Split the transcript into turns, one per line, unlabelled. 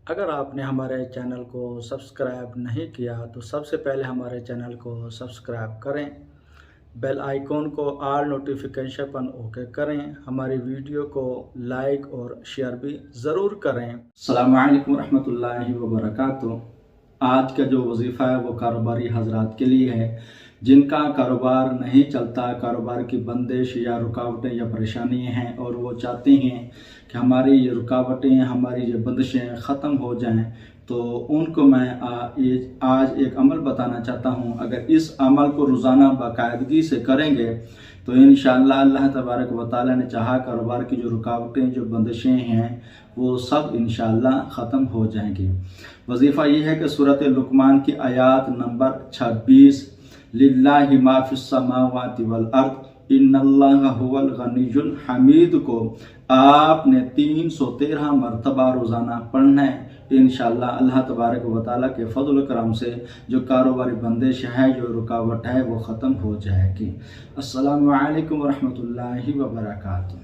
اگر آپ نے ہمارے چینل کو سبسکرائب نہیں کیا تو سب سے پہلے ہمارے چینل کو سبسکرائب کریں، بیل آئیکن کو آل نوٹیفیکیشن پر اوکے کریں، ہماری ویڈیو کو لائک اور شیئر بھی ضرور کریں۔ السلام علیکم ورحمۃ اللہ وبرکاتہ۔ آج کا جو وظیفہ ہے وہ کاروباری حضرات کے لیے ہے جن کا کاروبار نہیں چلتا، کاروبار کی بندش یا رکاوٹیں یا پریشانیاں ہیں، اور وہ چاہتے ہیں کہ ہماری یہ رکاوٹیں، ہماری یہ بندشیں ختم ہو جائیں۔ تو ان کو میں آج ایک عمل بتانا چاہتا ہوں۔ اگر اس عمل کو روزانہ باقاعدگی سے کریں گے تو انشاءاللہ اللہ تبارک و تعالی نے چاہا کاروبار کی جو رکاوٹیں، جو بندشیں ہیں، وہ سب انشاءاللہ ختم ہو جائیں گی۔ وظیفہ یہ ہے کہ سورۃ لقمان کی آیات نمبر 26 للہ ما فی السماوات والارض ان اللہ هو الغنی الحمید کو آپ نے 313 مرتبہ روزانہ پڑھنا ہے۔ انشاءاللہ اللہ تبارک و تعالیٰ کے فضل و کرم سے جو کاروباری بندش ہے، جو رکاوٹ ہے، وہ ختم ہو جائے گی۔ السلام علیکم ورحمۃ اللہ وبرکاتہ۔